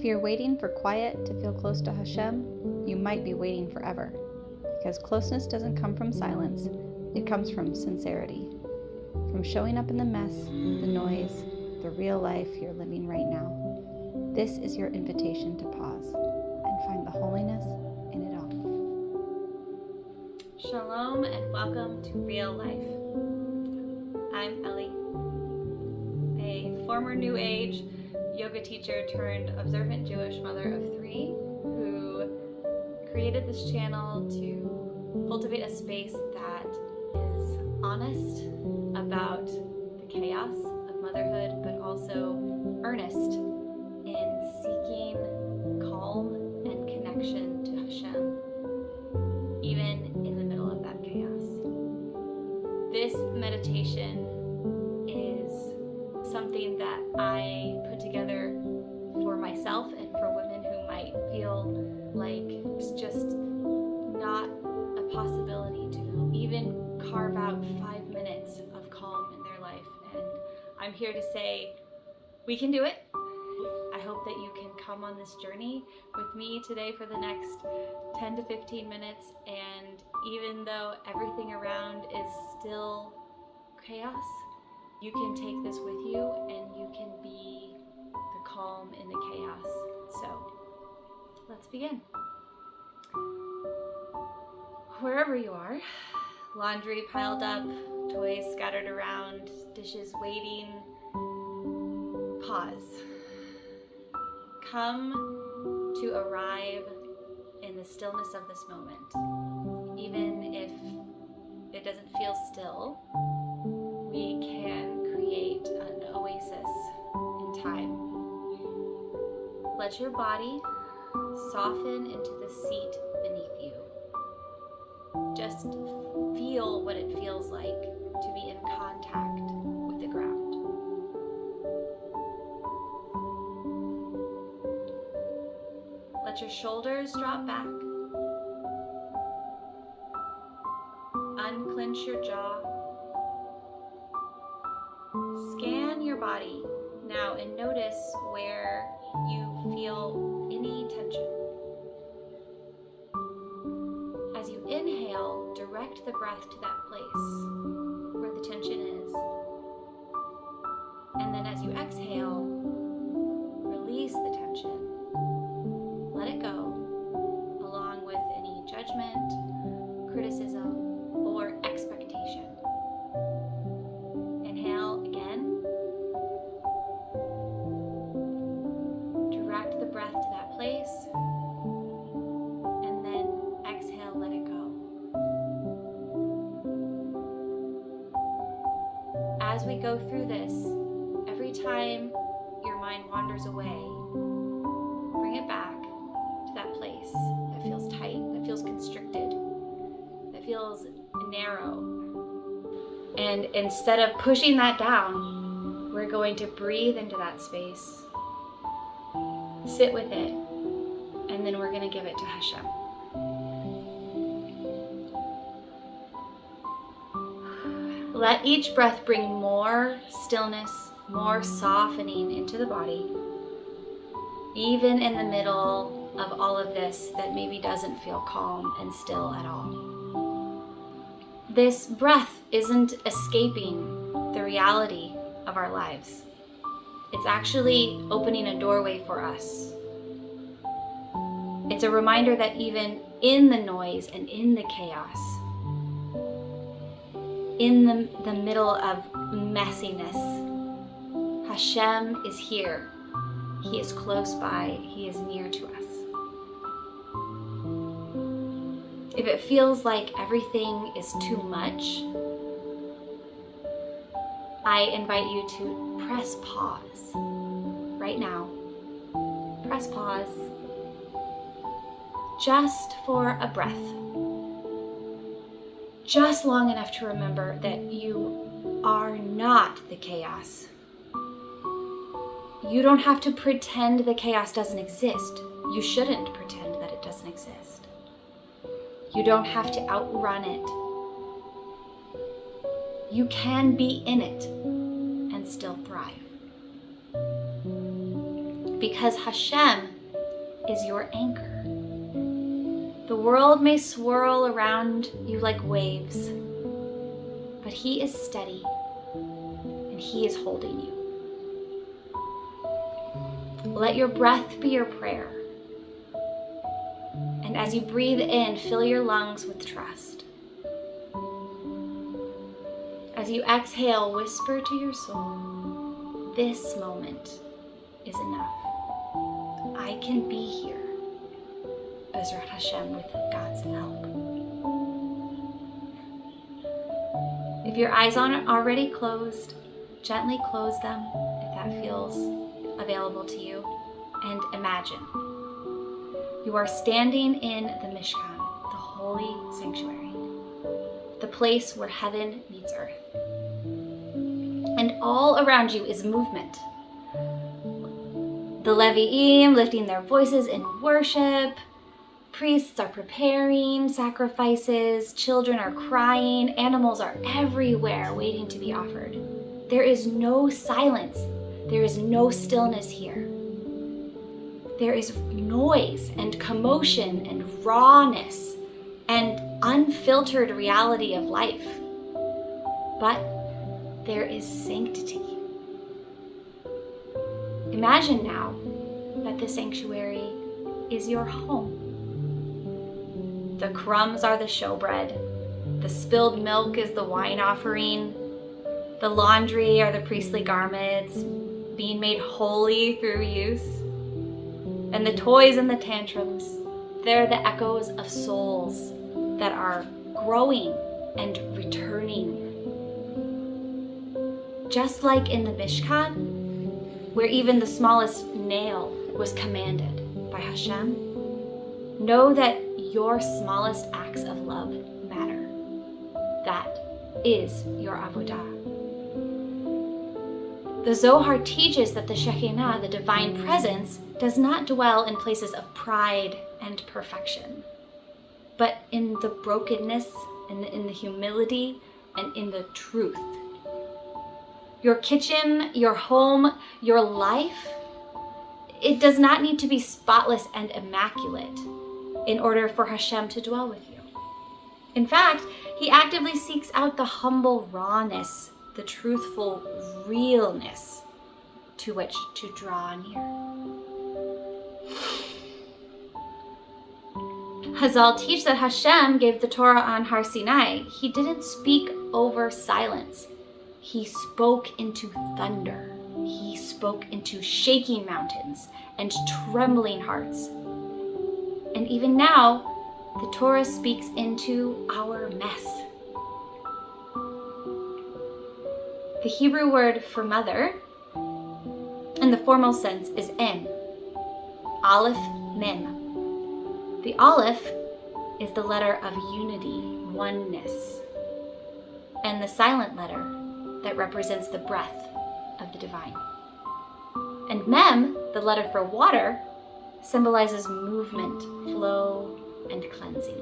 you're waiting for quiet to feel close to Hashem, you might be waiting forever, because closeness doesn't come from silence, it comes from sincerity, from showing up in the mess, the noise, the real life you're living right now. This is your invitation to pause and find the holiness in it all. Shalom and welcome to Real Life. I'm Ellie, a former New Age yoga teacher turned observant Jewish mother of 3 who created this channel to cultivate a space that is honest about the chaos of motherhood, but also earnest in seeking calm and connection to Hashem, even in the middle of that chaos. This meditation is something that I put together for myself and for women who might feel like it's just not a possibility to even carve out 5 minutes of calm in their life. And I'm here to say, we can do it. I hope that you can come on this journey with me today for the next 10 to 15 minutes. And even though everything around is still chaos, you can take this with you and you can be the calm in the chaos. So let's begin. Wherever you are, laundry piled up, toys scattered around, dishes waiting, pause. Come to arrive in the stillness of this moment. Even if it doesn't feel still, we can create an oasis in time. Let your body soften into the seat beneath you. Just feel what it feels like to be in contact with the ground. Let your shoulders drop back. Unclench your jaw. Scan your body now and notice where you feel any tension. As you inhale, direct the breath to that place where the tension is. And then as you exhale, release the tension. Let it go, along with any judgment, criticism, or expectation. Inhale again. Direct the breath to that place. And then exhale, let it go. As we go through this, every time your mind wanders away, bring it back to that place that feels tight, that feels constricted, that feels narrow. And instead of pushing that down, we're going to breathe into that space, sit with it, and then we're going to give it to Hashem. Let each breath bring more stillness, more softening into the body, even in the middle of all of this that maybe doesn't feel calm and still at all. This breath isn't escaping the reality of our lives. It's actually opening a doorway for us. It's a reminder that even in the noise and in the chaos, in the middle of messiness, Hashem is here. He is close by. He is near to us. If it feels like everything is too much, I invite you to press pause right now. Press pause just for a breath. Just long enough to remember that you are not the chaos. You don't have to pretend the chaos doesn't exist. You shouldn't pretend that it doesn't exist. You don't have to outrun it. You can be in it and still thrive. Because Hashem is your anchor. The world may swirl around you like waves, but He is steady and He is holding you. Let your breath be your prayer. And as you breathe in, fill your lungs with trust. As you exhale, whisper to your soul, this moment is enough. I can be here, Bezrat Hashem, with God's help. If your eyes aren't already closed, gently close them if that feels available to you, and imagine. You are standing in the Mishkan, the holy sanctuary, the place where heaven meets earth. And all around you is movement. The Levi'im lifting their voices in worship. Priests are preparing sacrifices. Children are crying. Animals are everywhere waiting to be offered. There is no silence. There is no stillness here. There is noise and commotion and rawness and unfiltered reality of life. But there is sanctity. Imagine now that the sanctuary is your home. The crumbs are the showbread. The spilled milk is the wine offering. The laundry are the priestly garments being made holy through use. And the toys and the tantrums, they're the echoes of souls that are growing and returning. Just like in the Mishkan, where even the smallest nail was commanded by Hashem, know that your smallest acts of love matter. That is your avodah. The Zohar teaches that the Shekinah, the divine presence, does not dwell in places of pride and perfection, but in the brokenness and in the humility and in the truth. Your kitchen, your home, your life, it does not need to be spotless and immaculate in order for Hashem to dwell with you. In fact, He actively seeks out the humble rawness, the truthful realness to which to draw near. Hazal teach that Hashem gave the Torah on Har Sinai. He didn't speak over silence. He spoke into thunder. He spoke into shaking mountains and trembling hearts. And even now, the Torah speaks into our mess. The Hebrew word for mother, in the formal sense, is em, aleph, mem. The aleph is the letter of unity, oneness, and the silent letter that represents the breath of the divine. And mem, the letter for water, symbolizes movement, flow, and cleansing.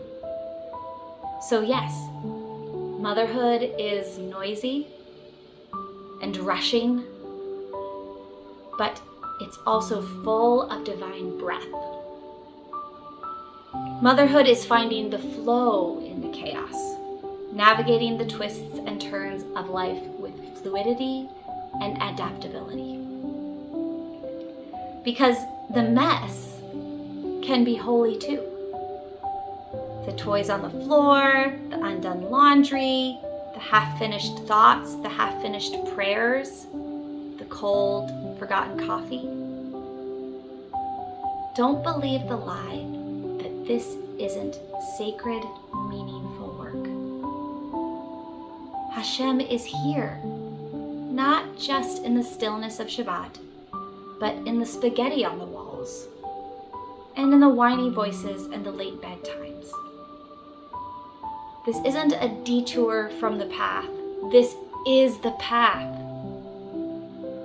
So yes, motherhood is noisy and rushing, but it's also full of divine breath. Motherhood is finding the flow in the chaos, navigating the twists and turns of life with fluidity and adaptability. Because the mess can be holy too. The toys on the floor, the undone laundry, the half-finished thoughts, the half-finished prayers, the cold, forgotten coffee. Don't believe the lie that this isn't sacred, meaningful work. Hashem is here, not just in the stillness of Shabbat, but in the spaghetti on the walls, and in the whiny voices and the late bedtimes. This isn't a detour from the path. This is the path.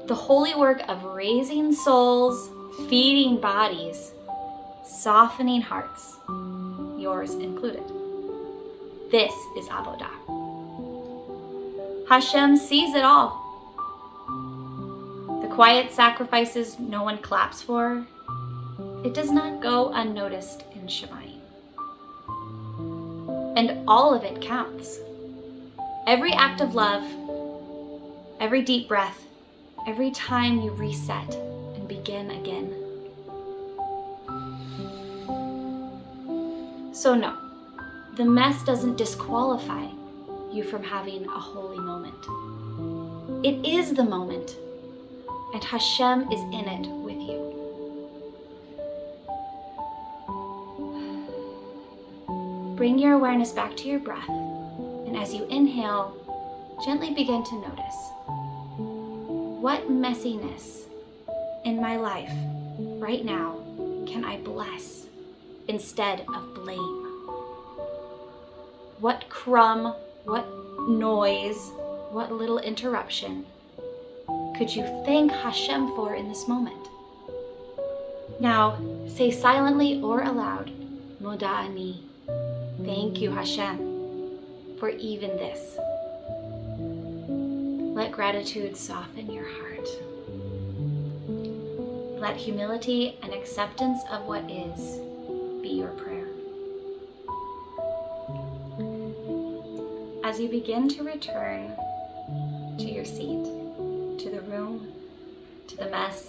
The holy work of raising souls, feeding bodies, softening hearts, yours included. This is Avodah. Hashem sees it all. The quiet sacrifices no one claps for, It does not go unnoticed in Shemayim. And all of it counts. Every act of love, every deep breath, every time you reset and begin again. So no, the mess doesn't disqualify you from having a holy moment. It is the moment, and Hashem is in it with you. Bring your awareness back to your breath, and as you inhale, gently begin to notice, what messiness in my life right now can I bless instead of blame? What crumb, what noise, what little interruption could you thank Hashem for in this moment? Now, say silently or aloud, Moda'ani, thank you Hashem for even this. Let gratitude soften your heart. Let humility and acceptance of what is be your prayer. As you begin to return to your seat, to the room, to the mess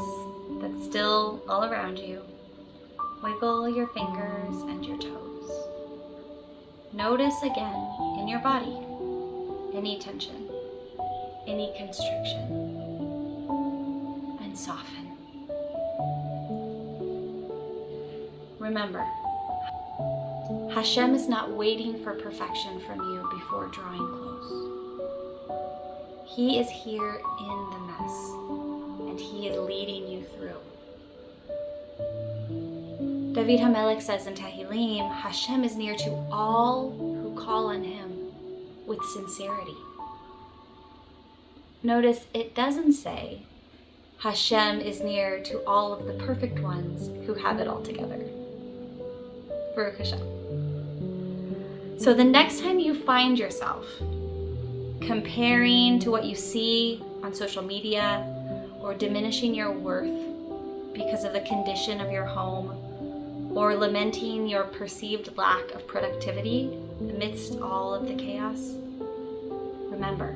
that's still all around you, wiggle your fingers and your toes. Notice again in your body any tension, any constriction, and soften. Remember, Hashem is not waiting for perfection from you before drawing close. He is here in the mess, and He is leading you through. David HaMelech says in Tehillim, Hashem is near to all who call on Him with sincerity. Notice it doesn't say Hashem is near to all of the perfect ones who have it all together. Baruch Hashem. So the next time you find yourself comparing to what you see on social media or diminishing your worth because of the condition of your home or lamenting your perceived lack of productivity amidst all of the chaos, remember,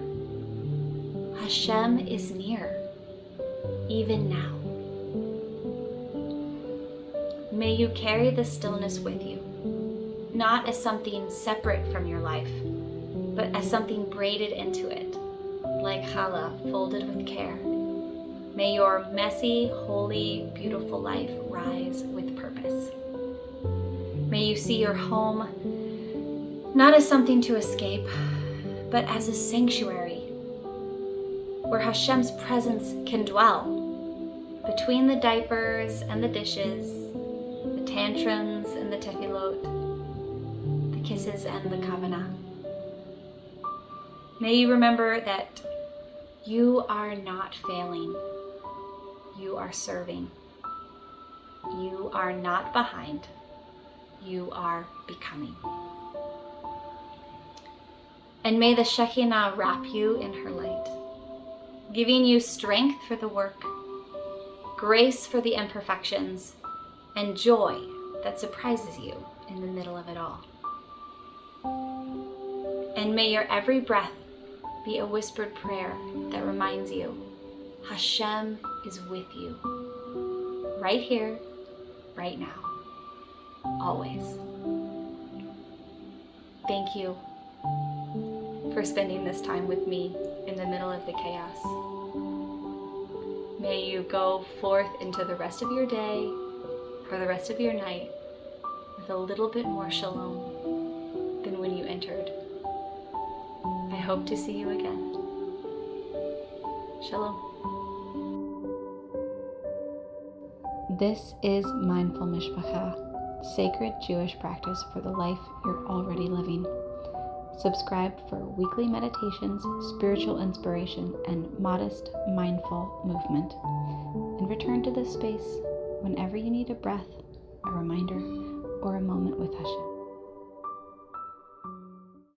Hashem is near, even now. May you carry the stillness with you, not as something separate from your life, but as something braided into it, like challah folded with care. May your messy, holy, beautiful life rise with purpose. May you see your home not as something to escape, but as a sanctuary where Hashem's presence can dwell between the diapers and the dishes, the tantrums and the tefillot, the kisses and the kavanah. May you remember that you are not failing. You are serving. You are not behind. You are becoming. And may the Shekinah wrap you in her light, giving you strength for the work, grace for the imperfections, and joy that surprises you in the middle of it all. And may your every breath be a whispered prayer that reminds you, Hashem is with you, right here, right now, always. Thank you for spending this time with me in the middle of the chaos. May you go forth into the rest of your day or the rest of your night with a little bit more shalom than when you entered. I hope to see you again. Shalom. This is Mindful Mishpacha, sacred Jewish practice for the life you're already living. Subscribe for weekly meditations, spiritual inspiration, and modest, mindful movement. And return to this space whenever you need a breath, a reminder, or a moment with Hashem.